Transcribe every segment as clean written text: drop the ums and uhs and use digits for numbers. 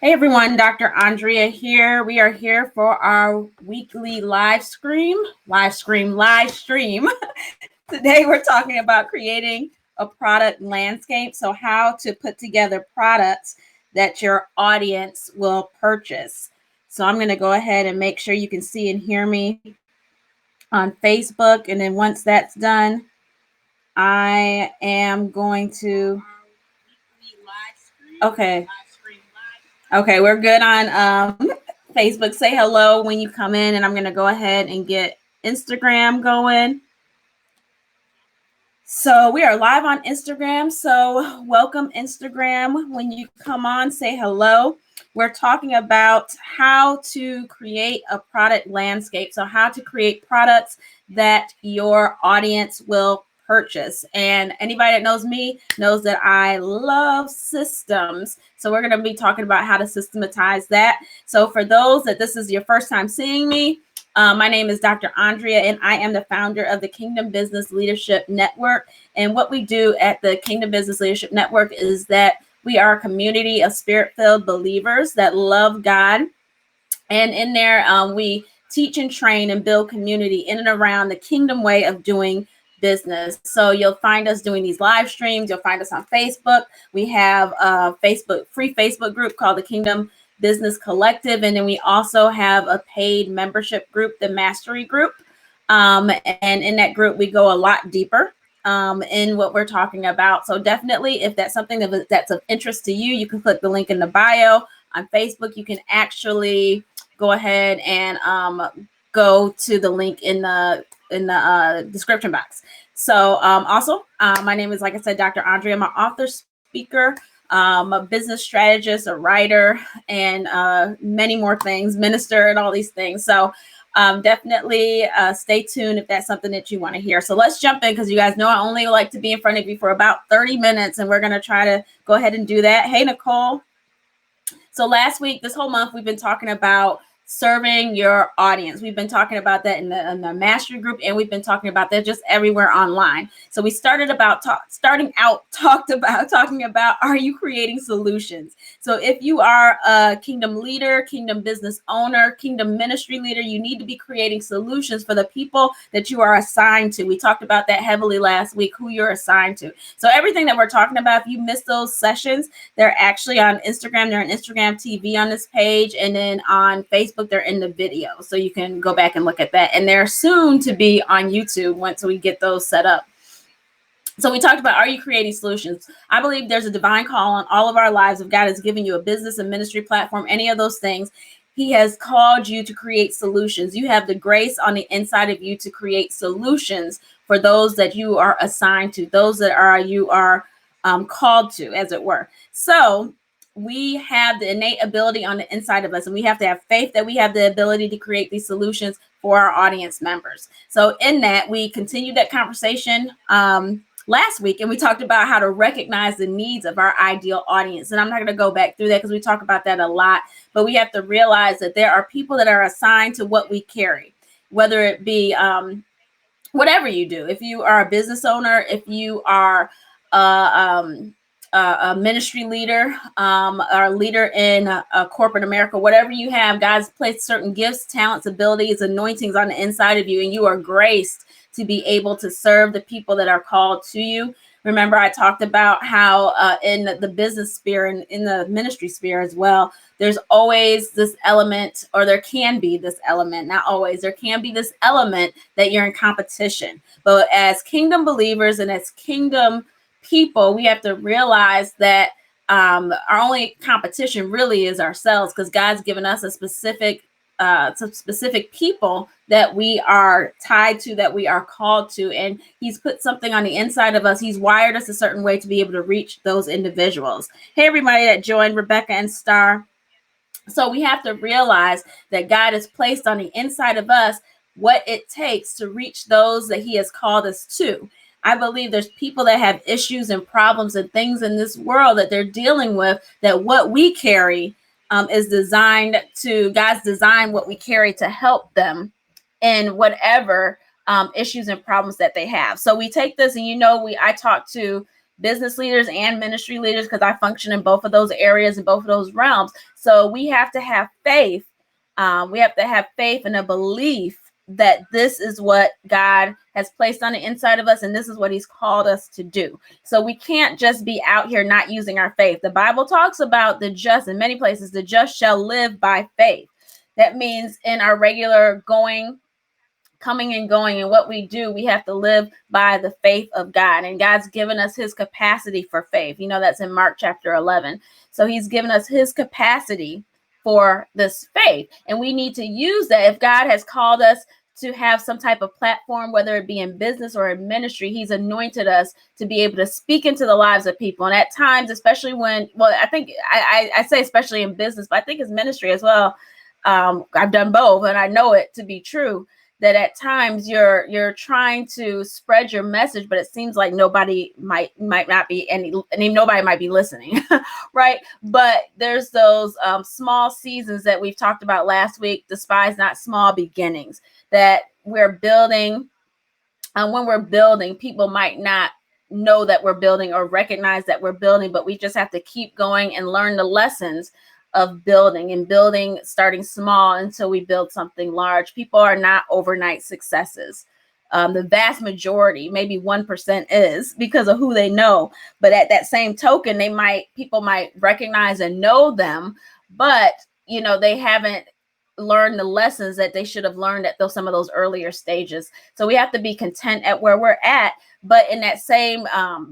Hey everyone, Dr. Andrea here. We are here for our weekly live stream. Today we're talking about creating a product landscape. So, how to put together products that your audience will purchase. So, I'm going to go ahead and make sure you can see and hear me on Facebook. And then once that's done, I am going to. Okay. Okay, we're good on Facebook. Say hello when you come in, and I'm going to go ahead and get Instagram going. So we are live on Instagram. So welcome, Instagram. When you come on, say hello. We're talking about how to create a product landscape. So how to create products that your audience will purchase. And anybody that knows me knows that I love systems. So we're going to be talking about how to systematize that. So for those that this is your first time seeing me, my name is Dr. Andrea, and I am the founder of the Kingdom Business Leadership Network. And what we do at the Kingdom Business Leadership Network is that we are a community of spirit-filled believers that love God. And in there, we teach and train and build community in and around the kingdom way of doing business. So you'll find us doing these live streams. You'll find us on Facebook. We have a free Facebook group called the Kingdom Business Collective. And then we also have a paid membership group, the Mastery Group. And in that group, we go a lot deeper in what we're talking about. So definitely, if that's something that's of interest to you, you can click the link in the bio. On Facebook, you can actually go ahead and go to the link in the description box. So also, my name is, like I said, Dr. Andrea. I'm an author, speaker, a business strategist, a writer, and many more things, minister, and all these things. So definitely stay tuned if that's something that you want to hear. So let's jump in, because you guys know I only like to be in front of you for about 30 minutes, and we're going to try to go ahead and do that. Hey, Nicole. So last week, this whole month, we've been talking about serving your audience. We've been talking about that in the mastery group, and we've been talking about that just everywhere online. So we talking about, are you creating solutions? So if you are a kingdom leader, kingdom business owner, kingdom ministry leader, you need to be creating solutions for the people that you are assigned to. We talked about that heavily last week, who you're assigned to. So everything that we're talking about, if you missed those sessions, they're actually on Instagram. They're on Instagram TV on this page, and then on Facebook, they're in the video, so you can go back and look at that. And they're soon to be on YouTube once we get those set up. So we talked about, are you creating solutions? I believe there's a divine call on all of our lives. If God has given you a business and ministry platform, any of those things, He has called you to create solutions. You have the grace on the inside of you to create solutions for those that you are assigned to, those that you are called to, as it were. So we have the innate ability on the inside of us, and we have to have faith that we have the ability to create these solutions for our audience members. So in that, we continued that conversation last week, and we talked about how to recognize the needs of our ideal audience. And I'm not going to go back through that because we talk about that a lot, but we have to realize that there are people that are assigned to what we carry, whether it be whatever you do. If you are a business owner, if you are a ministry leader, or a leader in a corporate America, whatever you have, God's placed certain gifts, talents, abilities, anointings on the inside of you, and you are graced to be able to serve the people that are called to you. Remember, I talked about how in the business sphere and in the ministry sphere as well, there's always this element, or there can be this element, not always, there can be this element that you're in competition. But as kingdom believers and as kingdom people, we have to realize that our only competition really is ourselves, because God's given us a specific people that we are tied to, that we are called to, and He's put something on the inside of us. He's wired us a certain way to be able to reach those individuals. Hey, everybody that joined, Rebecca and Star. So we have to realize that God has placed on the inside of us what it takes to reach those that He has called us to. I believe there's people that have issues and problems and things in this world that they're dealing with, that what we carry is designed to, God's designed what we carry to help them in whatever issues and problems that they have. So we take this, and I talk to business leaders and ministry leaders because I function in both of those areas and both of those realms. So we have to have faith. We have to have faith and a belief that this is what God has placed on the inside of us, and this is what he's called us to do. So we can't just be out here not using our faith. The Bible talks about the just in many places, the just shall live by faith. That means in our regular coming and going and what we do, we have to live by the faith of God. And God's given us his capacity for faith. That's in Mark chapter 11. So he's given us his capacity for this faith. And we need to use that. If God has called us to have some type of platform, whether it be in business or in ministry, he's anointed us to be able to speak into the lives of people. And at times, especially I think I say especially in business, but I think it's ministry as well. I've done both, and I know it to be true that at times you're trying to spread your message, but it seems like nobody might not be nobody might be listening, right? But there's those small seasons that we've talked about last week, despise not small beginnings, that we're building. When we're building, people might not know that we're building or recognize that we're building, but we just have to keep going and learn the lessons of building, starting small until we build something large. People are not overnight successes. The vast majority, maybe 1% is because of who they know. But at that same token, people might recognize and know them, but they haven't learned the lessons that they should have learned at some of those earlier stages. So we have to be content at where we're at. But in that same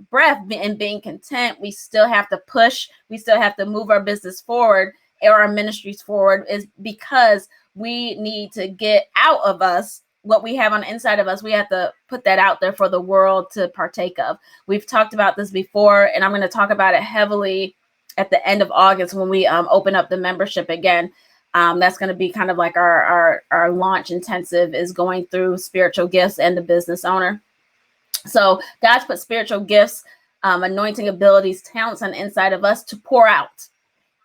breath, and being content, we still have to push. We still have to move our business forward or our ministries forward, is because we need to get out of us what we have on the inside of us. We have to put that out there for the world to partake of. We've talked about this before, and I'm going to talk about it heavily at the end of August when we open up the membership again. That's going to be kind of like our launch intensive, is going through spiritual gifts and the business owner. So God's put spiritual gifts, anointing abilities, talents on the inside of us to pour out.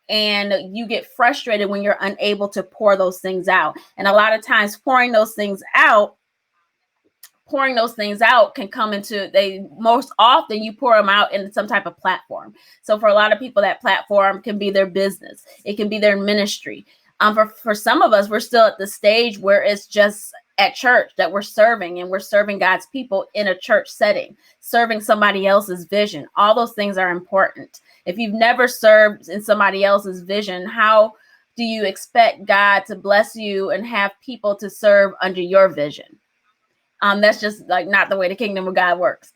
And you get frustrated when you're unable to pour those things out. And a lot of times pouring those things out can come into, most often you pour them out in some type of platform. So for a lot of people, that platform can be their business. It can be their ministry. For some of us, we're still at the stage where it's just at church that we're serving, and we're serving God's people in a church setting, serving somebody else's vision. All those things are important. If you've never served in somebody else's vision, how do you expect God to bless you and have people to serve under your vision? That's just like not the way the kingdom of God works.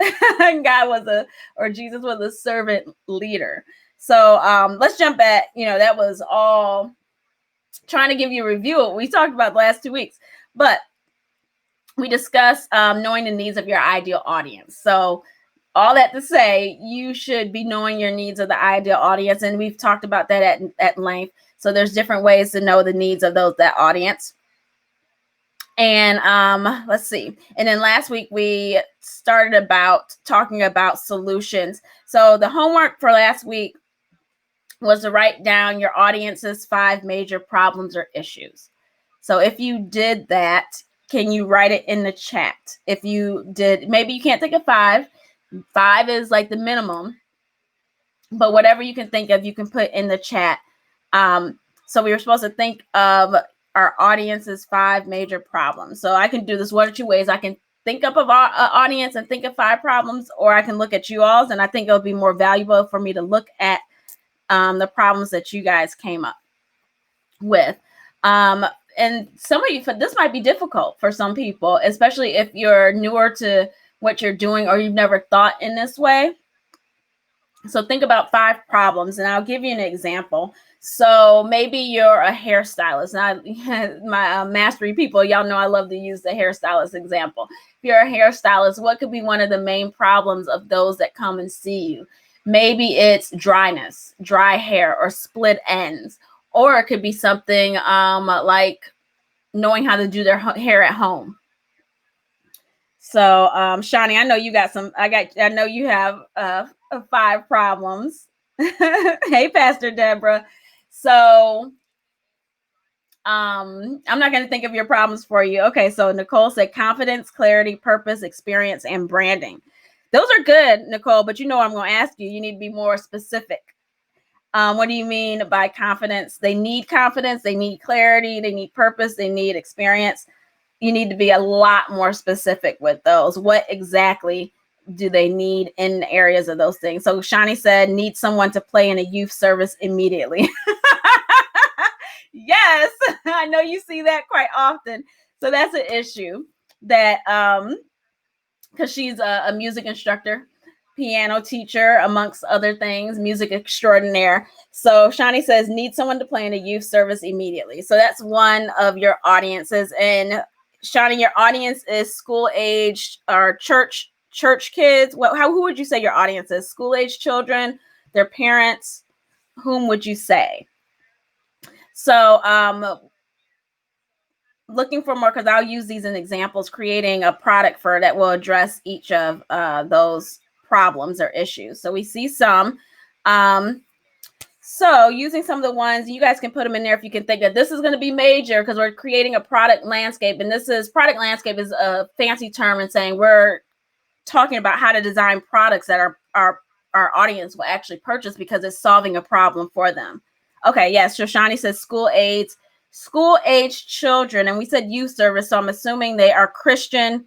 Jesus was a servant leader. So let's jump back. That was all trying to give you a review of what we talked about the last 2 weeks. But we discussed knowing the needs of your ideal audience. So all that to say, you should be knowing your needs of the ideal audience. And we've talked about that at length. So there's different ways to know the needs of that audience. And let's see. And then last week we started talking about solutions. So the homework for last week was to write down your audience's 5 major problems or issues. So if you did that, can you write it in the chat? If you did, maybe you can't think of 5. 5 is like the minimum, but whatever you can think of, you can put in the chat. So we were supposed to think of our audience's 5 major problems. So I can do this one or 2 ways. I can think up of our audience and think of 5 problems, or I can look at you all's, and I think it'll be more valuable for me to look at the problems that you guys came up with. And some of you, this might be difficult for some people, especially if you're newer to what you're doing or you've never thought in this way. So think about 5 problems, and I'll give you an example. So maybe you're a hairstylist. Now, my mastery people, y'all know I love to use the hairstylist example. If you're a hairstylist, what could be one of the main problems of those that come and see you? Maybe it's dryness, dry hair, or split ends. Or it could be something like knowing how to do their hair at home. So, Shani, I know you got some. I know you have 5 problems. Hey, Pastor Deborah. So, I'm not going to think of your problems for you. Okay, so Nicole said confidence, clarity, purpose, experience, and branding. Those are good, Nicole, but you know I'm going to ask you. You need to be more specific. What do you mean by confidence? They need confidence. They need clarity. They need purpose. They need experience. You need to be a lot more specific with those. What exactly do they need in the areas of those things? So Shani said, need someone to play in a youth service immediately. Yes, I know you see that quite often. So that's an issue that because she's a music instructor, piano teacher, amongst other things, music extraordinaire. So Shani says, need someone to play in a youth service immediately. So that's one of your audiences. And Shani, your audience is school age or church kids. Who would you say your audience is? School age children, their parents. Whom would you say? So looking for more, because I'll use these in examples, creating a product for that will address each of those problems or issues. So we see some. So using some of the ones, you guys can put them in there if you can think that this is going to be major, because we're creating a product landscape. And product landscape is a fancy term and saying we're talking about how to design products that our audience will actually purchase because it's solving a problem for them. Okay, yes, Shoshani says school age children, and we said youth service, so I'm assuming they are Christian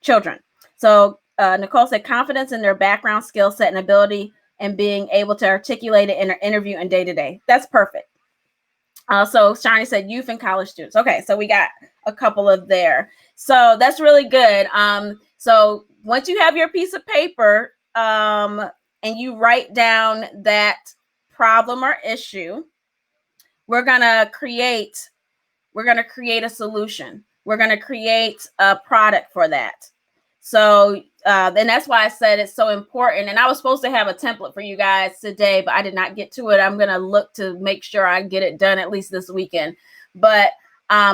children. So Nicole said confidence in their background, skill set, and ability, and being able to articulate it in an interview and day-to-day. That's perfect. So Shani said youth and college students. Okay, so we got a couple of there. So that's really good. So once you have your piece of paper and you write down that problem or issue, we're gonna create a solution. We're gonna create a product for that. So and that's why I said it's so important. And I was supposed to have a template for you guys today, but I did not get to it. I'm gonna look to make sure I get it done at least this weekend. But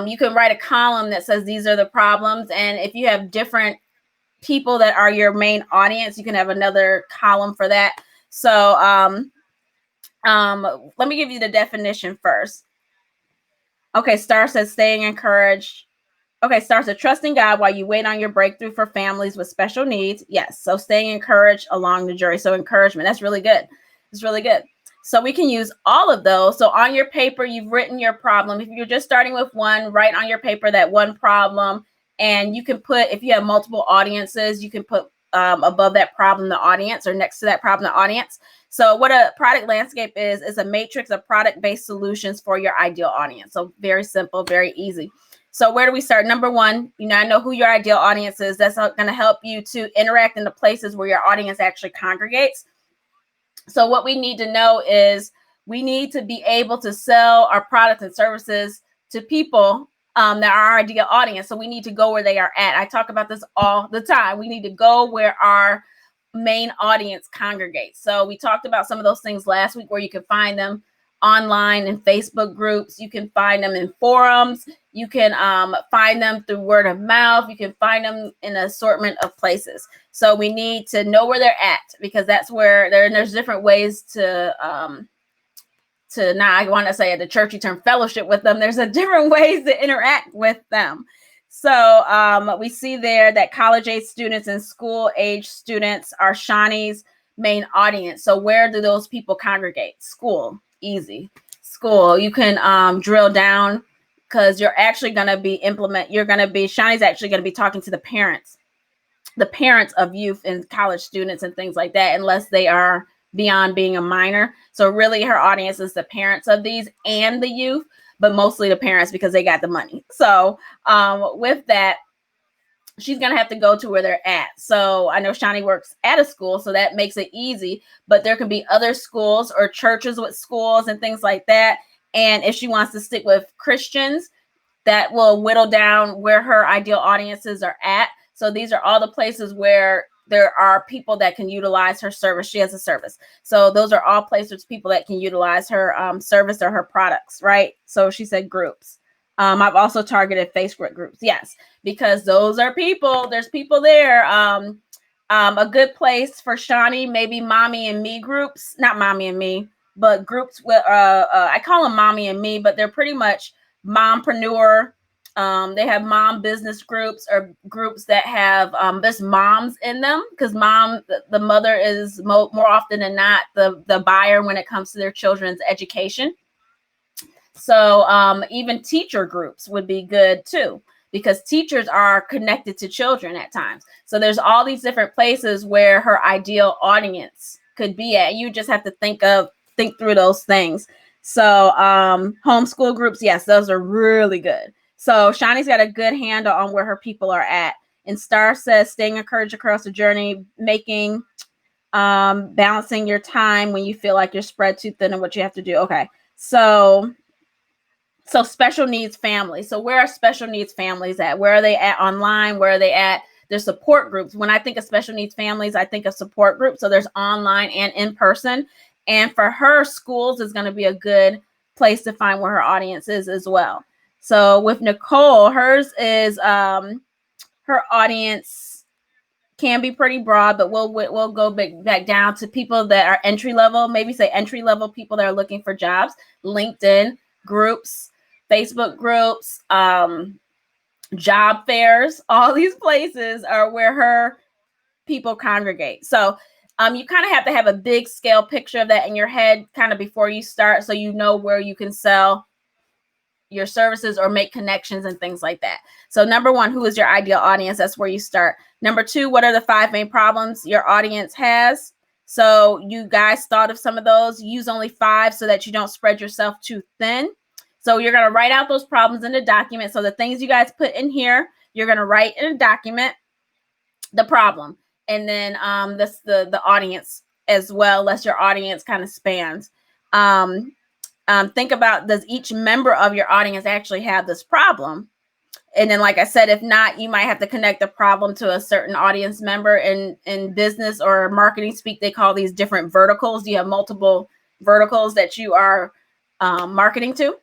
you can write a column that says these are the problems, and if you have different people that are your main audience, you can have another column for that. So let me give you the definition first. Okay, Star says staying encouraged. Okay, Star said trusting God while you wait on your breakthrough for families with special needs. Yes, so staying encouraged along the journey. So encouragement, that's really good. It's really good. So we can use all of those. So on your paper, you've written your problem. If you're just starting with one, write on your paper that one problem. And you can put, if you have multiple audiences, you can put above that problem the audience, or next to that problem the audience. So what a product landscape is a matrix of product-based solutions for your ideal audience. So very simple, very easy. So where do we start? Number one, I know who your ideal audience is. That's going to help you to interact in the places where your audience actually congregates. So what we need to know is we need to be able to sell our products and services to people that are our ideal audience. So we need to go where they are at. I talk about this all the time. We need to go where our main audience congregates. So we talked about some of those things last week, where you can find them online in Facebook groups. You can find them in forums. You can find them through word of mouth. You can find them in an assortment of places. So we need to know where they're at, because that's where there's different ways to now I want to say the churchy term fellowship with them. There's a different ways to interact with them. So we see there that college age students and school age students are Shani's main audience. So where do those people congregate? School, easy. School. You can drill down, because you're actually going to be Shani's actually going to be talking to the parents of youth and college students and things like that, unless they are beyond being a minor. So really her audience is the parents of these and the youth, but mostly the parents, because they got the money. So with that, she's going to have to go to where they're at. So I know Shani works at a school, so that makes it easy, but there can be other schools or churches with schools and things like that. And if she wants to stick with Christians, that will whittle down where her ideal audiences are at. So these are all the places where there are people that can utilize her service. She has a service. So those are all places, people that can utilize her service or her products, right? So she said groups. I've also targeted Facebook groups. Yes, because those are people. There's people there. A good place for Shani, maybe mommy and me groups. Not mommy and me, but groups with, I call them mommy and me, but they're pretty much mompreneur They have mom business groups or groups that have just moms in them, because the mother is more often than not the buyer when it comes to their children's education. So even teacher groups would be good too, because teachers are connected to children at times. So there's all these different places where her ideal audience could be at. You just have to think through those things. So homeschool groups, yes, those are really good. So Shani's got a good handle on where her people are at. And Star says staying encouraged across the journey, making balancing your time when you feel like you're spread too thin and what you have to do. Okay. So special needs families. So where are special needs families at? Where are they at online? Where are they at? Their support groups. When I think of special needs families, I think of support groups. So there's online and in person. And for her, schools is going to be a good place to find where her audience is as well. So with Nicole, hers is her audience can be pretty broad, but we'll go back down to people that are entry level, maybe say entry level people that are looking for jobs, LinkedIn groups, Facebook groups, job fairs. All these places are where her people congregate. So you kind of have to have a big scale picture of that in your head kind of before you start, so you know where you can sell your services or make connections and things like that. So number one, who is your ideal audience? That's where you start. Number two, what are the 5 main problems your audience has? So you guys thought of some of those. Use only 5 so that you don't spread yourself too thin. So you're going to write out those problems in a document. So the things you guys put in here, you're going to write in a document the problem, and then the audience as well, unless your audience kind of spans. Think about, does each member of your audience actually have this problem? And then, like I said, if not, you might have to connect the problem to a certain audience member. In business or marketing speak, they call these different verticals. You have multiple verticals that you are marketing to.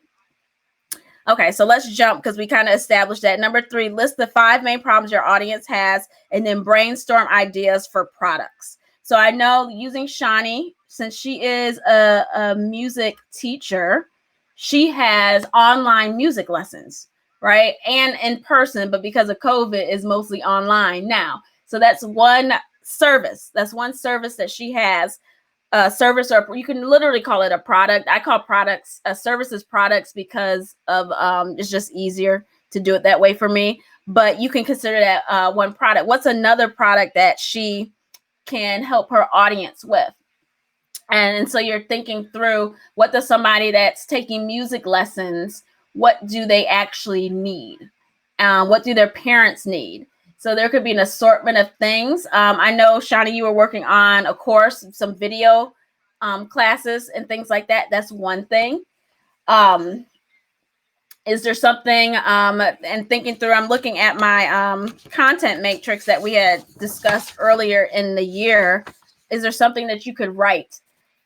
Okay, so let's jump, because we kind of established that. Number 3, list the 5 main problems your audience has, and then brainstorm ideas for products. So I know using Shani, since she is a music teacher, she has online music lessons, right? And in person, but because of COVID, is mostly online now. So that's one service. That's one service that she has. Service, or you can literally call it a product. I call products services products because of it's just easier to do it that way for me. But you can consider that one product. What's another product that she can help her audience with? And so you're thinking through, what does somebody that's taking music lessons, what do they actually need? What do their parents need? So there could be an assortment of things. I know, Shani, you were working on a course, some video classes and things like that. That's one thing. Is there something, and thinking through, I'm looking at my content matrix that we had discussed earlier in the year. Is there something that you could write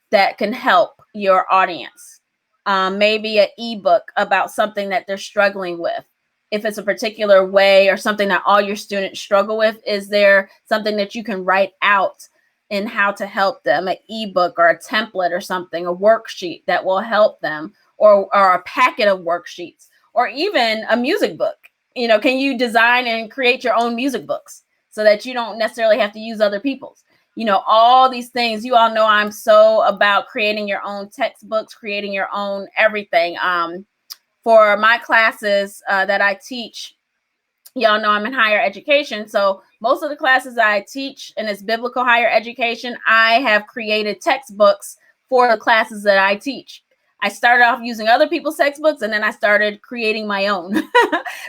that can help your audience? Maybe an ebook about something that they're struggling with. If it's a particular way or something that all your students struggle with, is there something that you can write out in how to help them? An ebook or a template or something, a worksheet that will help them, or a packet of worksheets, or even a music book. Can you design and create your own music books so that you don't necessarily have to use other people's? All these things. You all know I'm so about creating your own textbooks, creating your own everything. For my classes that I teach, y'all know I'm in higher education. So most of the classes I teach, and it's biblical higher education, I have created textbooks for the classes that I teach. I started off using other people's textbooks, and then I started creating my own,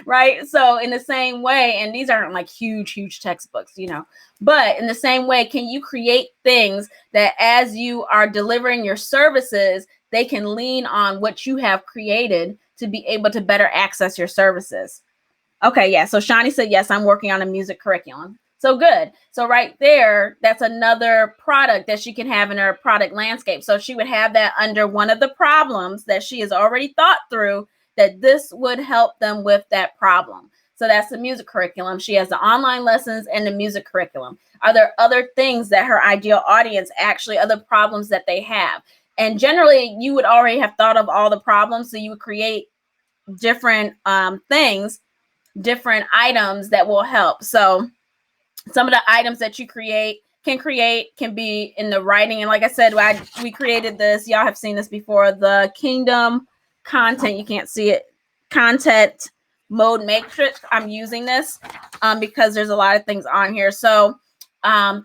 right? So in the same way, and these aren't like huge textbooks, but in the same way, can you create things that as you are delivering your services, they can lean on what you have created to be able to better access your services? Okay, yeah. So Shani said, yes, I'm working on a music curriculum. So good. So right there, that's another product that she can have in her product landscape. So she would have that under one of the problems that she has already thought through, that this would help them with that problem. So that's the music curriculum. She has the online lessons and the music curriculum. Are there other things that her ideal audience, actually other problems that they have? And generally, you would already have thought of all the problems. So you would create different things different items that will help. So some of the items that you can be in the writing. And like I said, we created this. Y'all have seen this before. The Kingdom content. You can't see it. Content mode matrix. I'm using this because there's a lot of things on here. So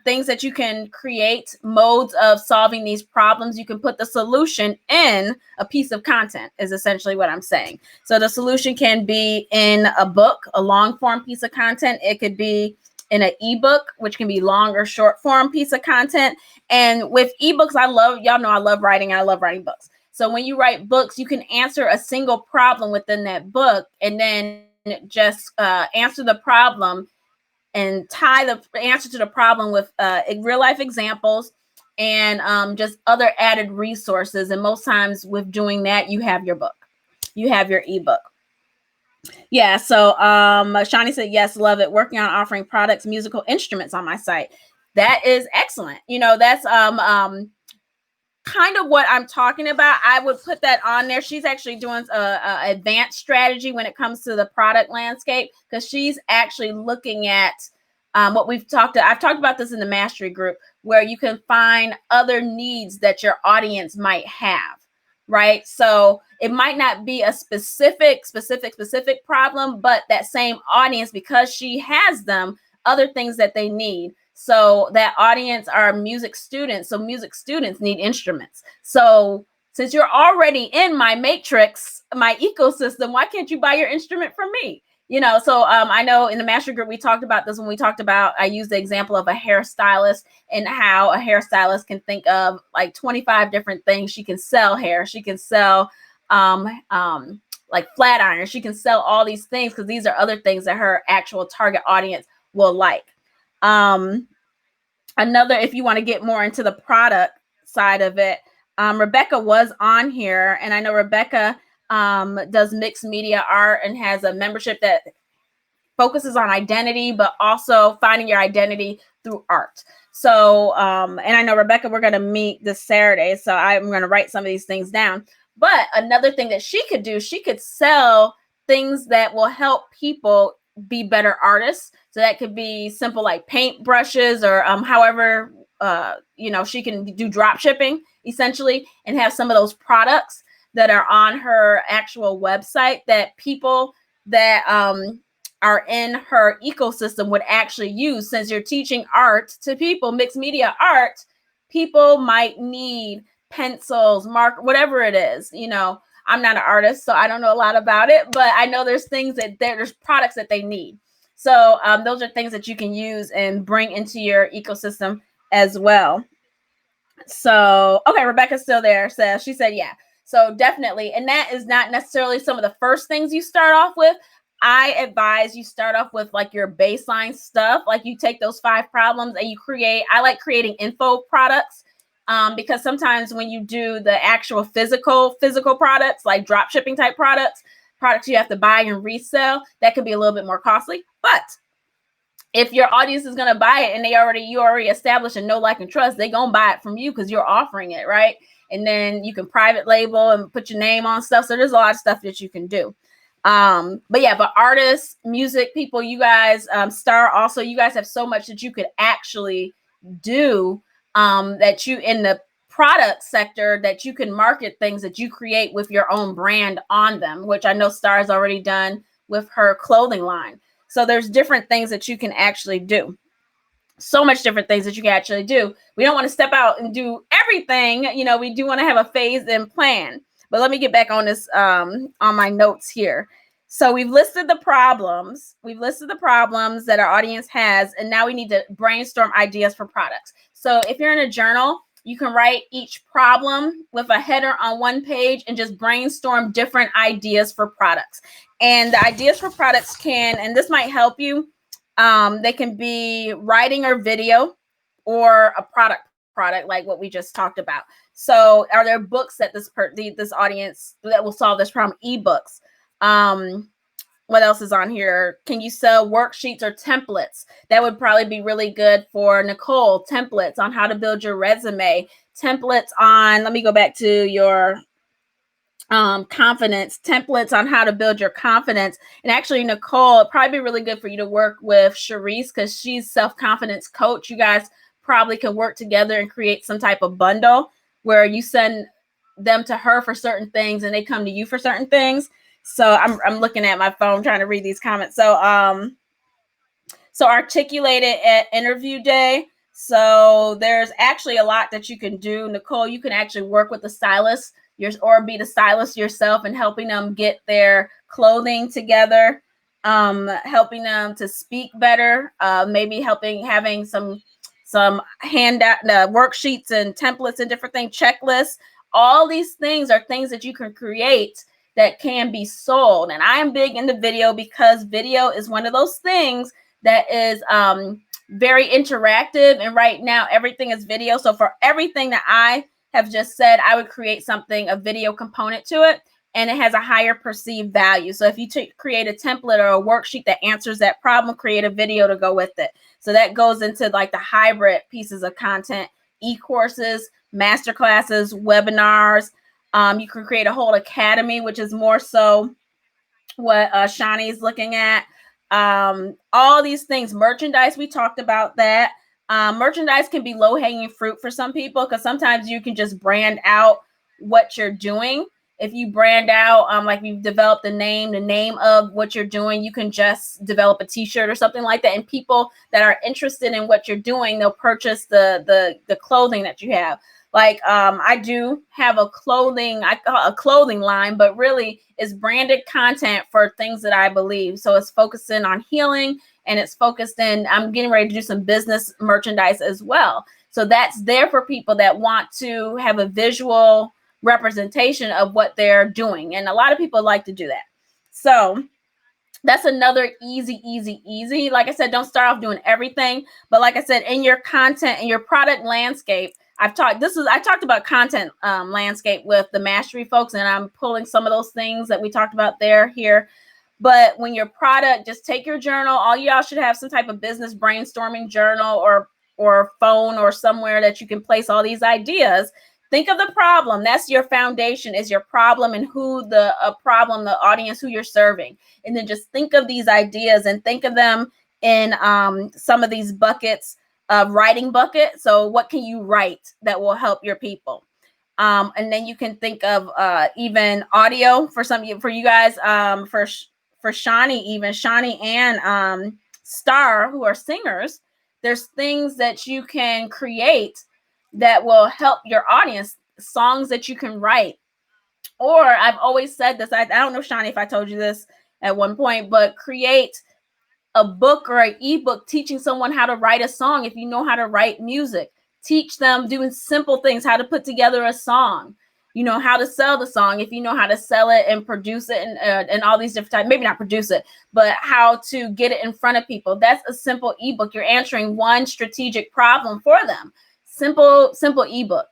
things that you can create, modes of solving these problems. You can put the solution in a piece of content is essentially what I'm saying. So the solution can be in a book, a long form piece of content. It could be in an ebook, which can be long or short form piece of content. And with ebooks, y'all know I love writing. I love writing books. So when you write books, you can answer a single problem within that book and then just answer the problem and tie the answer to the problem with real life examples and just other added resources. And most times with doing that, you have your book, you have your ebook. Yeah, so Shawnee said, yes, love it. Working on offering products, musical instruments on my site. That is excellent. You know, that's kind of what I'm talking about. I would put that on there. She's actually doing a advanced strategy when it comes to the product landscape, because she's actually looking at what I've talked about this in the mastery group, where you can find other needs that your audience might have. Right. So it might not be a specific problem, but that same audience, because she has them, other things that they need. So that audience are music students. So music students need instruments. So since you're already in my matrix, my ecosystem, why can't you buy your instrument from me? You know, so I know in the master group, we talked about this when we talked about, I used the example of a hairstylist and how a hairstylist can think of like 25 different things. She can sell hair. She can sell like flat iron. She can sell all these things because these are other things that her actual target audience will like. Another, if you want to get more into the product side of it, Rebecca was on here, and I know Rebecca does mixed media art and has a membership that focuses on identity, but also finding your identity through art. So, and I know Rebecca, we're going to meet this Saturday, so I'm going to write some of these things down. But another thing that she could do, she could sell things that will help people be better artists. So that could be simple like paint brushes or however, you know, she can do drop shipping essentially and have some of those products that are on her actual website that people that are in her ecosystem would actually use. Since you're teaching art to people, mixed media art, people might need pencils, mark, whatever it is. You know, I'm not an artist, so I don't know a lot about it, but I know there's things that there's products that they need. So those are things that you can use and bring into your ecosystem as well. So, okay, Rebecca's still there. So she said, yeah. So definitely. And that is not necessarily some of the first things you start off with. I advise you start off with like your baseline stuff. Like you take those 5 problems and you create, I like creating info products because sometimes when you do the actual physical products, like drop shipping type products you have to buy and resell, that could be a little bit more costly. But if your audience is going to buy it and you already established a know, like, and trust, they're going to buy it from you because you're offering it, right? And then you can private label and put your name on stuff. So there's a lot of stuff that you can do. But artists, music people, you guys, Star also, you guys have so much that you could actually do that you in the product sector that you can market things that you create with your own brand on them, which I know Star's already done with her clothing line. So there's different things that you can actually do. So much different things that you can actually do. We don't want to step out and do everything. You know, we do want to have a phased in plan. But let me get back on this on my notes here. So we've listed the problems. We've listed the problems that our audience has. And now we need to brainstorm ideas for products. So if you're in a journal, you can write each problem with a header on one page and just brainstorm different ideas for products. And the ideas for products can, and this might help you, they can be writing or video or a product like what we just talked about. So are there books that this audience that will solve this problem? Ebooks. What else is on here? Can you sell worksheets or templates? That would probably be really good for Nicole. Templates on how to build your resume. Templates on, let me go back to your confidence templates on how to build your confidence. And actually, Nicole, it'd probably be really good for you to work with Sharice because she's self-confidence coach. You guys probably can work together and create some type of bundle where you send them to her for certain things and they come to you for certain things. So I'm looking at my phone trying to read these comments. So articulate it at interview day. So there's actually a lot that you can do. Nicole, you can actually work with the stylist or be the stylist yourself and helping them get their clothing together, helping them to speak better, maybe having some handout worksheets and templates and different things, checklists. All these things are things that you can create that can be sold. And I am big into video because video is one of those things that is very interactive. And right now, everything is video. So for everything that I have just said, I would create a video component to it, and it has a higher perceived value. So if you create a template or a worksheet that answers that problem, create a video to go with it. So that goes into like the hybrid pieces of content, e-courses, masterclasses, webinars. You can create a whole academy, which is more so what Shani is looking at. All these things, merchandise, we talked about that. Merchandise can be low-hanging fruit for some people because sometimes you can just brand out what you're doing. If you brand out, like you've developed the name of what you're doing, you can just develop a t-shirt or something like that. And people that are interested in what you're doing, they'll purchase the clothing that you have. Like I do have I call a clothing line, but really it's branded content for things that I believe. So it's focusing on healing, and it's focused in, I'm getting ready to do some business merchandise as well. So that's there for people that want to have a visual representation of what they're doing. And a lot of people like to do that. So that's another easy. Like I said, don't start off doing everything. But like I said, in your content, in your product landscape, I talked about content landscape with the mastery folks, and I'm pulling some of those things that we talked about here. But when your product, just take your journal. All y'all should have some type of business brainstorming journal or phone or somewhere that you can place all these ideas. Think of the problem. That's your foundation, is your problem and who the audience, who you're serving. And then just think of these ideas and think of them in some of these buckets of writing bucket. So what can you write that will help your people? And then you can think of even audio for you guys, for Shani and Star, who are singers. There's things that you can create that will help your audience, songs that you can write. Or I've always said this, I don't know, Shani, if I told you this at one point, but create a book or an ebook teaching someone how to write a song. If you know how to write music, teach them doing simple things, how to put together a song, how to sell the song, if you know how to sell it and produce it and all these different types, maybe not produce it, but how to get it in front of people. That's a simple ebook. You're answering one strategic problem for them. Simple ebook,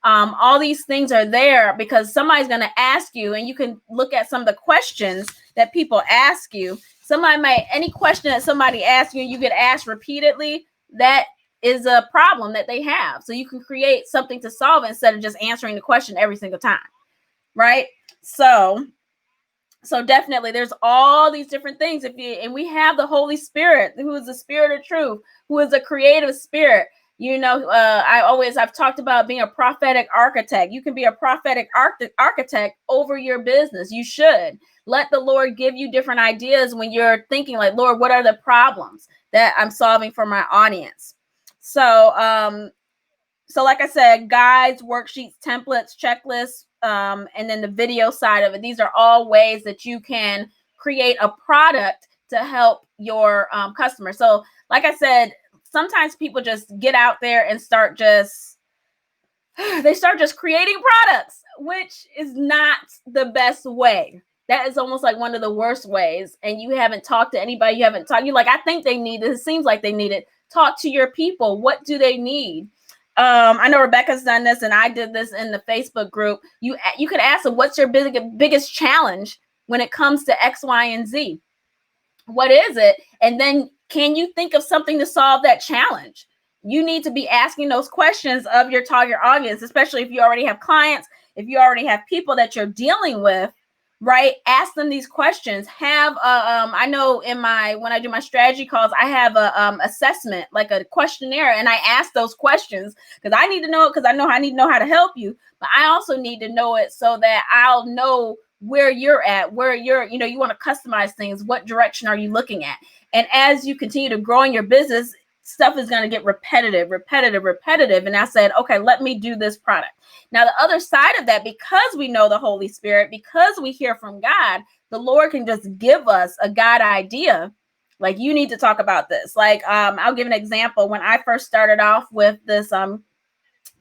all these things are there because somebody's going to ask you, and you can look at some of the questions that people ask you. Any question that somebody asks you, you get asked repeatedly, that is a problem that they have. So you can create something to solve it instead of just answering the question every single time. Right. So definitely there's all these different things. And we have the Holy Spirit, who is the spirit of truth, who is a creative spirit. I've talked about being a prophetic architect. You can be a prophetic architect over your business. You should let the Lord give you different ideas when you're thinking like, Lord, what are the problems that I'm solving for my audience? So like I said, guides, worksheets, templates, checklists, and then the video side of it. These are all ways that you can create a product to help your customer. So like I said, sometimes people just get out there and start just creating products, which is not the best way. That is almost like one of the worst ways. And you haven't talked to anybody. You're like, I think they need this. It seems like they need it. Talk to your people. What do they need? I know Rebecca's done this, and I did this in the Facebook group. You could ask them, what's your biggest challenge when it comes to X, Y, and Z? What is it? And then can you think of something to solve that challenge? You need to be asking those questions of your target audience, especially if you already have clients. if you already have people that you're dealing with, right, ask them these questions. Have I know when I do my strategy calls, I have a assessment, like a questionnaire, and I ask those questions because I need to know it, because I need to know how to help you, but I also need to know it so that I'll know where you're at, where you want to customize things. What direction are you looking at? And as you continue to grow in your business, stuff is going to get repetitive. And I said, okay, let me do this product. Now, the other side of that, because we know the Holy Spirit, because we hear from God, the Lord can just give us a God idea. Like, you need to talk about this. Like, I'll give an example. When I first started off with this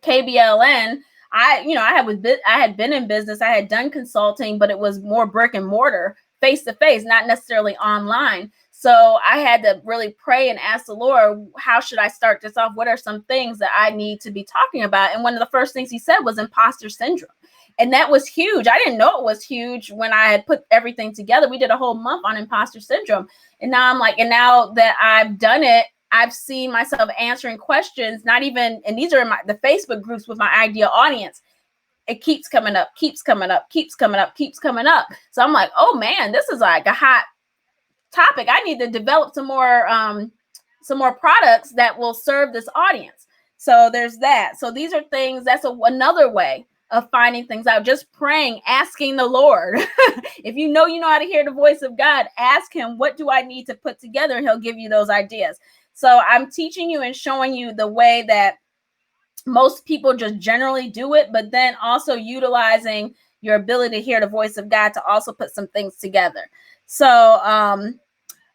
KBLN, I had been in business. I had done consulting, but it was more brick and mortar, face to face, not necessarily online. So I had to really pray and ask the Lord, how should I start this off? What are some things that I need to be talking about? And one of the first things he said was imposter syndrome. And that was huge. I didn't know it was huge when I had put everything together. We did a whole month on imposter syndrome. And now and now that I've done it, I've seen myself answering questions, not even, and these are in the Facebook groups with my ideal audience. It keeps coming up. So I'm like, oh man, this is like a hot topic. I need to develop some more products that will serve this audience. So there's that. So these are things, that's another way of finding things out. Just praying, asking the Lord. If you know how to hear the voice of God, ask him, what do I need to put together? And he'll give you those ideas. So I'm teaching you and showing you the way that most people just generally do it, but then also utilizing your ability to hear the voice of God to also put some things together. So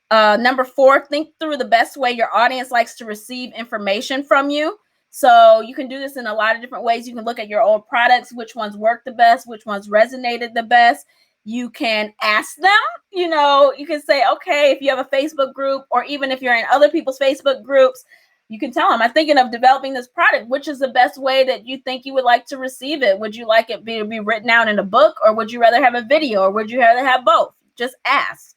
number 4, think through the best way your audience likes to receive information from you. So you can do this in a lot of different ways. You can look at your old products, which ones work the best, which ones resonated the best. You can ask them, you can say, okay, if you have a Facebook group, or even if you're in other people's Facebook groups, you can tell them, I'm thinking of developing this product. Which is the best way that you think you would like to receive it? Would you like it to be written out in a book, or would you rather have a video, or would you rather have both? Just ask,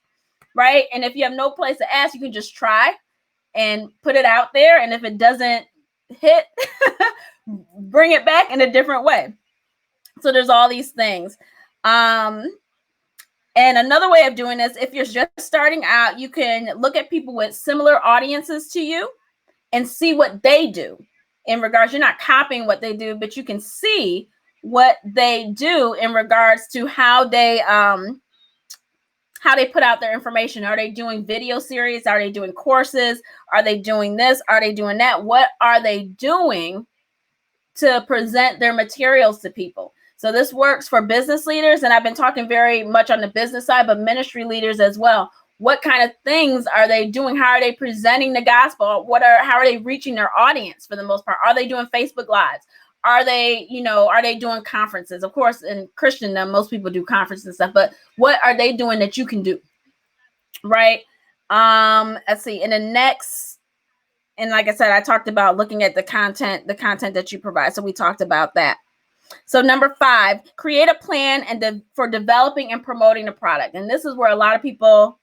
right? And if you have no place to ask, you can just try and put it out there. And if it doesn't hit, bring it back in a different way. So there's all these things. And another way of doing this, if you're just starting out, you can look at people with similar audiences to you and see what they do in regards. You're not copying what they do, but you can see what they do in regards to how they put out their information. Are they doing video series? Are they doing courses? Are they doing this? Are they doing that? What are they doing to present their materials to people? So this works for business leaders, and I've been talking very much on the business side, but ministry leaders as well. What kind of things are they doing? How are they presenting the gospel? How are they reaching their audience for the most part? Are they doing Facebook Lives? Are they doing conferences? Of course, in Christendom, most people do conferences and stuff, but what are they doing that you can do? Right? Let's see. In the next, and like I said, I talked about looking at the content that you provide. So we talked about that. So number 5, create a plan for developing and promoting the product. And this is where a lot of people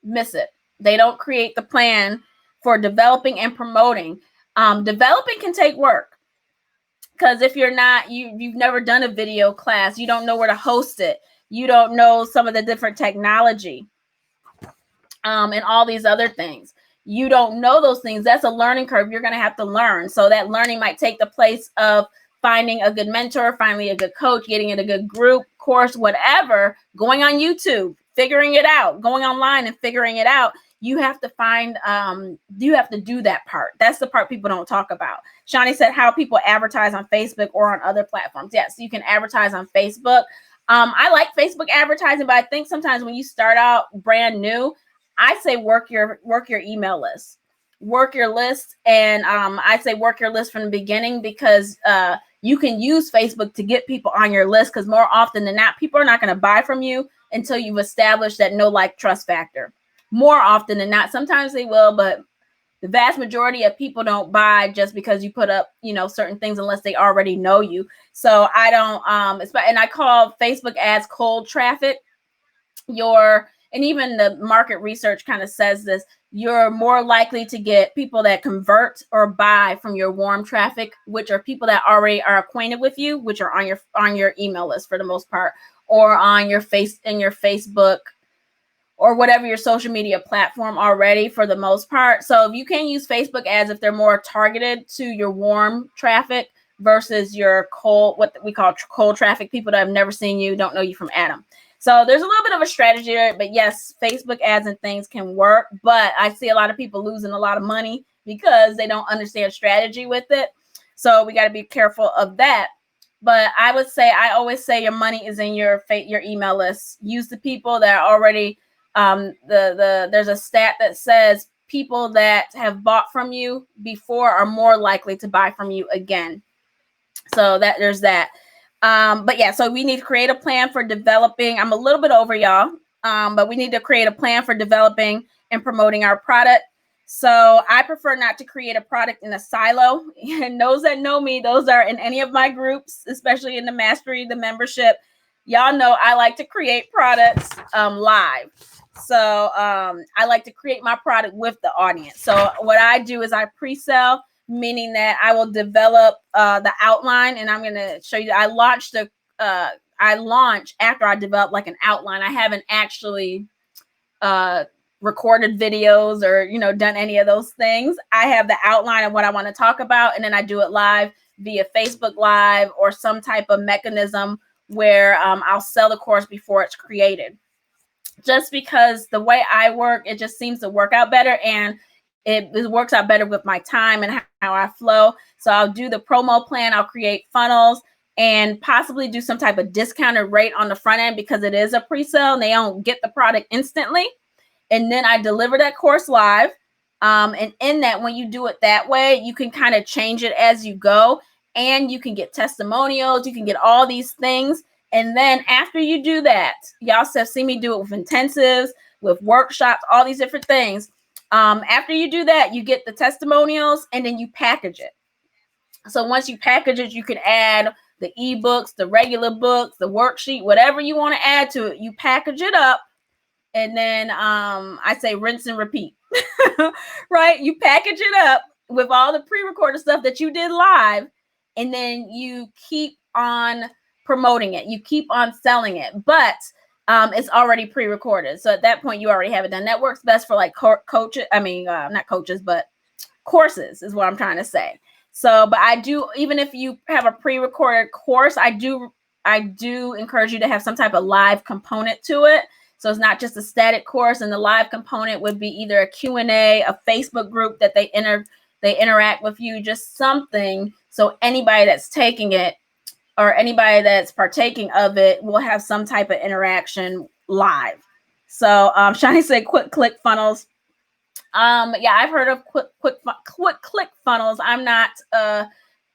miss it. They don't create the plan for developing and promoting. Developing can take work, because if you're not, you've never done a video class, you don't know where to host it, you don't know some of the different technology, and all these other things. You don't know those things. That's a learning curve. You're going to have to learn. So that learning might take the place of finding a good mentor, finding a good coach, getting in a good group, course, whatever, going on YouTube, figuring it out, going online and figuring it out. You have to you have to do that part. That's the part people don't talk about. Shawnee said how people advertise on Facebook or on other platforms. Yes, you can advertise on Facebook. I like Facebook advertising, but I think sometimes when you start out brand new, I say work your email list. Work your list. And I say work your list from the beginning, because you can use Facebook to get people on your list, because more often than not, people are not going to buy from you until you've established that know, like, trust factor. More often than not. Sometimes they will, but the vast majority of people don't buy just because you put up, certain things, unless they already know you. So I don't, and I call Facebook ads cold traffic. and even the market research kind of says this, you're more likely to get people that convert or buy from your warm traffic, which are people that already are acquainted with you, which are on your email list for the most part, or on your Facebook or whatever your social media platform already for the most part. So if you can use Facebook ads if they're more targeted to your warm traffic versus your cold, what we call cold traffic, people that have never seen you, don't know you from Adam. So there's a little bit of a strategy there, but yes, Facebook ads and things can work, but I see a lot of people losing a lot of money because they don't understand strategy with it. So we got to be careful of that. But I always say your money is in your email list. Use the people that are already there's a stat that says people that have bought from you before are more likely to buy from you again. So that there's that. But yeah, so we need to create a plan for developing. I'm a little bit over, y'all. But we need to create a plan for developing and promoting our product. So I prefer not to create a product in a silo. And those that know me, those are in any of my groups, especially in the mastery, the membership. Y'all know I like to create products live. So I like to create my product with the audience. So what I do is I pre-sell, meaning that I will develop the outline, and I'm going to show you. I launch after I develop like an outline. I haven't actually recorded videos or done any of those things. I have the outline of what I want to talk about, and then I do it live via Facebook Live or some type of mechanism where I'll sell the course before it's created. Just because the way I work, it just seems to work out better, and it works out better with my time and how I flow. So I'll do the promo plan, I'll create funnels, and possibly do some type of discounted rate on the front end because it is a pre-sale and they don't get the product instantly. And then I deliver that course live. And in that, when you do it that way, you can kind of change it as you go, and you can get testimonials, you can get all these things. And then after you do that, y'all have seen me do it with intensives, with workshops, all these different things. After you do that, you get the testimonials, and then you package it. So once you package it, you can add the ebooks, the regular books, the worksheet, whatever you want to add to it. You package it up, and then I say rinse and repeat. Right? You package it up with all the pre-recorded stuff that you did live, and then you keep on promoting it. You keep on selling it, but it's already pre-recorded. So at that point, you already have it done. That works best for like coaches. I mean, not coaches, but courses is what I'm trying to say. So, but I do, even if you have a pre-recorded course, I do encourage you to have some type of live component to it. So it's not just a static course, and the live component would be either a Q&A, a Facebook group that they interact with you, just something. So anybody that's taking it or anybody that's partaking of it will have some type of interaction live. So Shani said quick click funnels. Yeah, I've heard of quick click funnels. I'm not a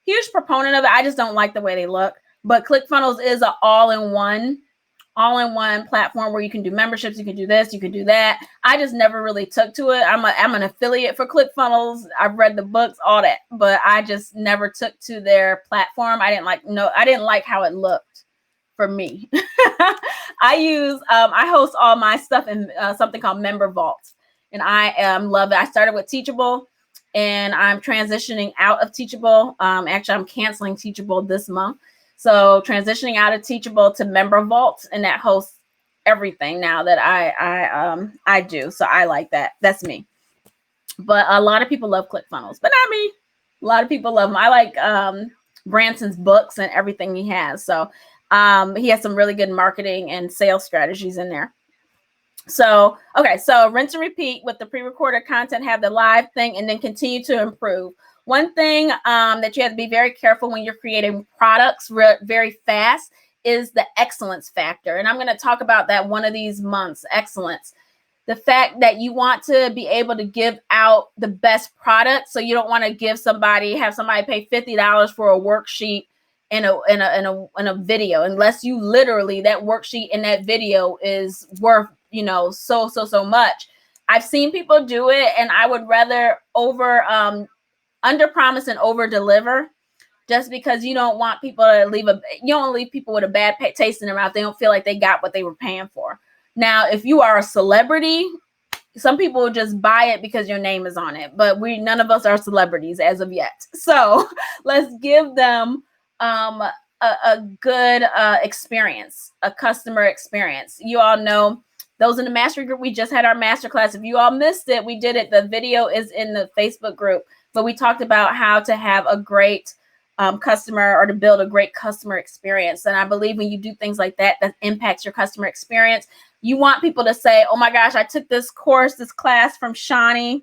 huge proponent of it. I just don't like the way they look. But ClickFunnels is an all-in-one platform where you can do memberships, you can do this, you can do that. I just never really took to it. I'm an affiliate for ClickFunnels. I've read the books, all that, but I just never took to their platform. I didn't like how it looked for me. I host all my stuff in something called Member Vault, and I love it. I started with Teachable, and I'm transitioning out of Teachable. Actually, I'm canceling Teachable this month. So transitioning out of Teachable to Member Vault, and that hosts everything now that I do. So I like that. That's me. But a lot of people love ClickFunnels, but not me. A lot of people love them. I like Branson's books and everything he has. So he has some really good marketing and sales strategies in there. So, okay. So rinse and repeat with the pre-recorded content, have the live thing, and then continue to improve. One thing that you have to be very careful when you're creating products very fast is the excellence factor. And I'm going to talk about that one of these months, excellence. The fact that you want to be able to give out the best product. So you don't want to have somebody pay $50 for a worksheet in a video, unless you literally, that worksheet in that video is worth, so much. I've seen people do it, and I would rather under promise and over deliver, just because you don't want people to leave people with a bad taste in their mouth. They don't feel like they got what they were paying for. Now, if you are a celebrity, some people will just buy it because your name is on it, but none of us are celebrities as of yet. So let's give them a good experience, a customer experience. You all know, those in the mastery group, we just had our masterclass. If you all missed it, we did it. The video is in the Facebook group, but we talked about how to have a great customer, or to build a great customer experience. And I believe when you do things like that, that impacts your customer experience. You want people to say, oh my gosh, I took this course, this class from Shawnee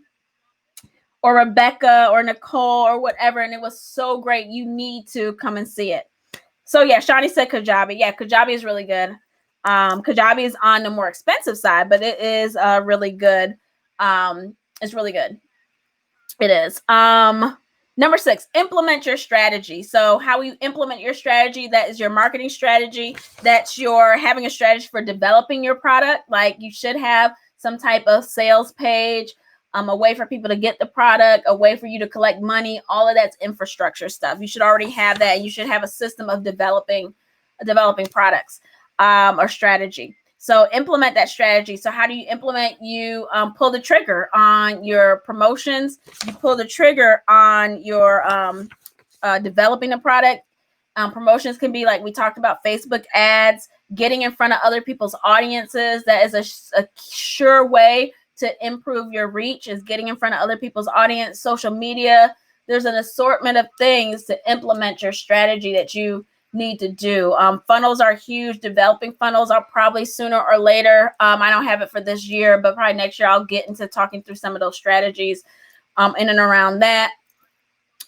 or Rebecca or Nicole or whatever, and it was so great. You need to come and see it. So yeah, Shawnee said Kajabi. Yeah, Kajabi is really good. Kajabi is on the more expensive side, but it is really good. It's really good. It is. Number 6, implement your strategy. So how you implement your strategy, that is your marketing strategy. That's your having a strategy for developing your product. Like, you should have some type of sales page, a way for people to get the product, a way for you to collect money. All of that's infrastructure stuff. You should already have that. You should have a system of developing products or strategy. So implement that strategy. So how do you implement? You pull the trigger on your promotions. You pull the trigger on your developing a product. Promotions can be, like we talked about, Facebook ads, getting in front of other people's audiences. That is a sure way to improve your reach, is getting in front of other people's audience. Social media. There's an assortment of things to implement your strategy that you need to do. Funnels are huge. Developing funnels are probably sooner or later. I don't have it for this year, but probably next year I'll get into talking through some of those strategies in and around that.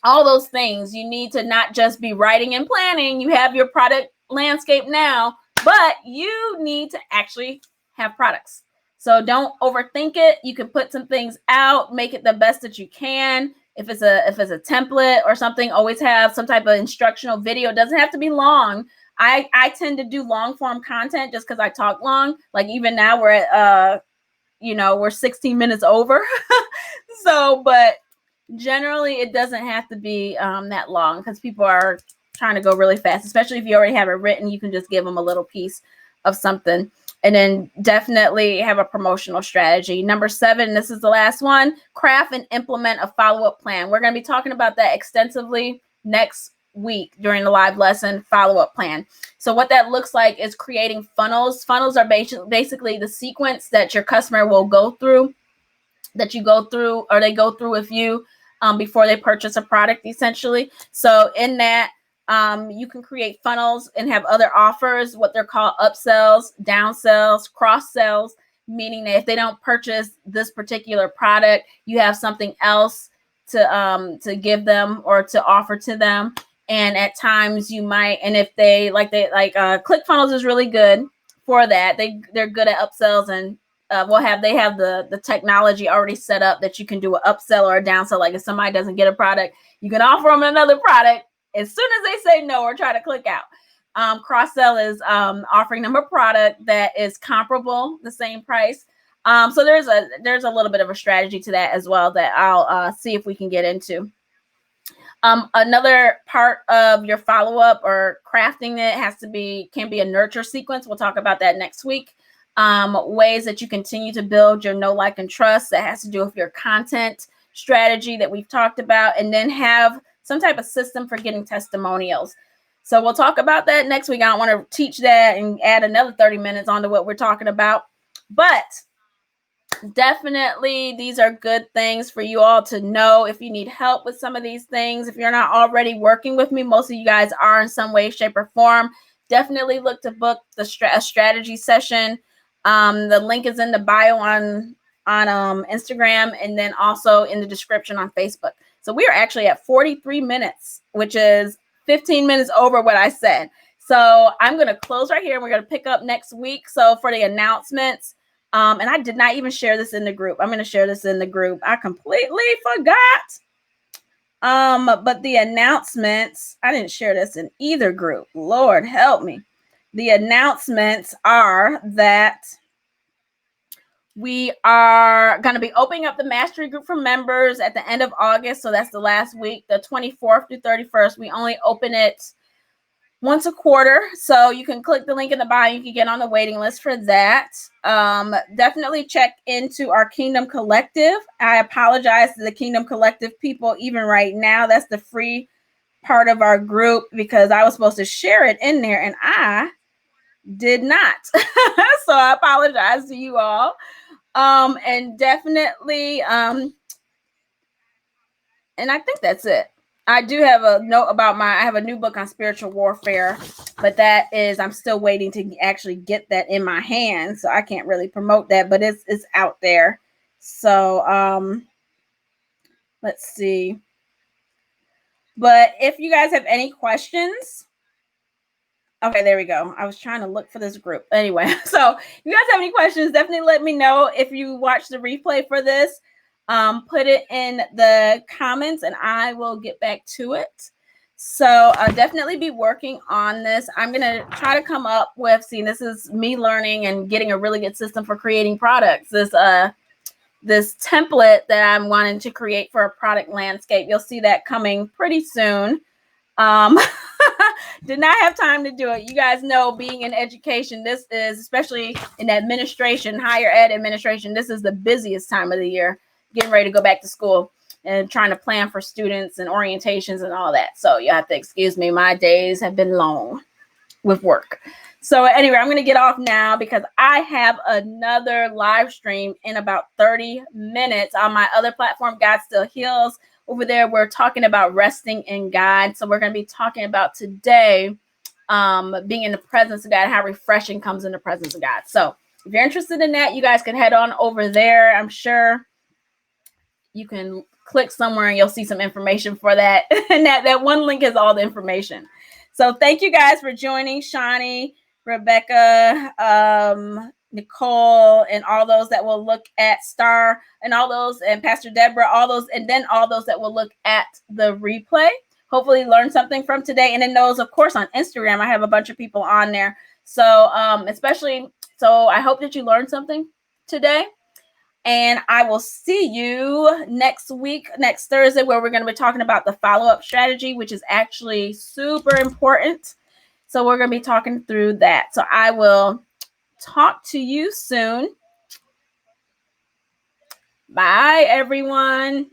All those things, you need to not just be writing and planning. You have your product landscape now, but you need to actually have products. So don't overthink it. You can put some things out, make it the best that you can. If it's a template or something, always have some type of instructional video. It doesn't have to be long. I tend to do long form content just because I talk long. Like, even now we're at we're 16 minutes over. So, but generally it doesn't have to be that long, because people are trying to go really fast. Especially if you already have it written, you can just give them a little piece of something. And then definitely have a promotional strategy. Number 7, this is the last one, craft and implement a follow-up plan. We're going to be talking about that extensively next week during the live lesson, follow-up plan. So what that looks like is creating funnels. Funnels are basically the sequence that your customer will go through, that you go through, or they go through with you before they purchase a product, essentially. So in that, you can create funnels and have other offers, what they're called upsells, downsells, cross sells, meaning that if they don't purchase this particular product, you have something else to give them or to offer to them. And at times you might, and if they like ClickFunnels is really good for that. They're good at upsells, and they have the technology already set up that you can do an upsell or a downsell. Like, if somebody doesn't get a product, you can offer them another product as soon as they say no or try to click out. Cross sell is offering them a product that is comparable, the same price. So there's a little bit of a strategy to that as well that I'll see if we can get into. Another part of your follow-up or crafting it can be a nurture sequence. We'll talk about that next week. Ways that you continue to build your know, like, and trust. That has to do with your content strategy that we've talked about, and then have some type of system for getting testimonials. So we'll talk about that next week. I don't want to teach that and add another 30 minutes onto what we're talking about, but definitely these are good things for you all to know. If you need help with some of these things, if you're not already working with me, most of you guys are in some way, shape, or form, definitely look to book a strategy session. The link is in the bio on Instagram, and then also in the description on Facebook. So we are actually at 43 minutes, which is 15 minutes over what I said. So I'm going to close right here, and we're going to pick up next week. So for the announcements, and I did not even share this in the group. I'm going to share this in the group. I completely forgot. But the announcements, I didn't share this in either group. Lord help me. The announcements are that we are going to be opening up the mastery group for members at the end of August. So that's the last week, the 24th through 31st. We only open it once a quarter. So you can click the link in the bio. You can get on the waiting list for that. Definitely check into our Kingdom Collective. I apologize to the Kingdom Collective people, even right now. That's the free part of our group, because I was supposed to share it in there and I did not. So I apologize to you all. And definitely, and I think that's it. I do have a note about I have a new book on spiritual warfare, but that is, I'm still waiting to actually get that in my hands. So I can't really promote that, but it's out there. So, let's see. But if you guys have any questions, okay, there we go. I was trying to look for this group. Anyway, so if you guys have any questions, definitely let me know. If you watch the replay for this, put it in the comments and I will get back to it. So I'll definitely be working on this. I'm going to try to come up with, this is me learning and getting a really good system for creating products. This template that I'm wanting to create for a product landscape. You'll see that coming pretty soon. Did not have time to do it. You guys know, being in education, this is, especially in administration, higher ed administration, this is the busiest time of the year, getting ready to go back to school and trying to plan for students and orientations and all that. So you have to excuse me. My days have been long with work. So anyway, I'm going to get off now because I have another live stream in about 30 minutes on my other platform, God Still Heals. Over there, we're talking about resting in God. So we're going to be talking about today being in the presence of God, how refreshing comes in the presence of God. So if you're interested in that, you guys can head on over there. I'm sure you can click somewhere and you'll see some information for that. And that one link has all the information. So thank you guys for joining, Shani, Rebecca, Nicole, and all those that will look at Star, and all those, and Pastor Deborah, all those, and then all those that will look at the replay. Hopefully learn something from today. And then those, of course, on Instagram, I have a bunch of people on there. So so I hope that you learned something today. And I will see you next week, next Thursday, where we're going to be talking about the follow-up strategy, which is actually super important. So we're going to be talking through that. So I will talk to you soon. Bye, everyone.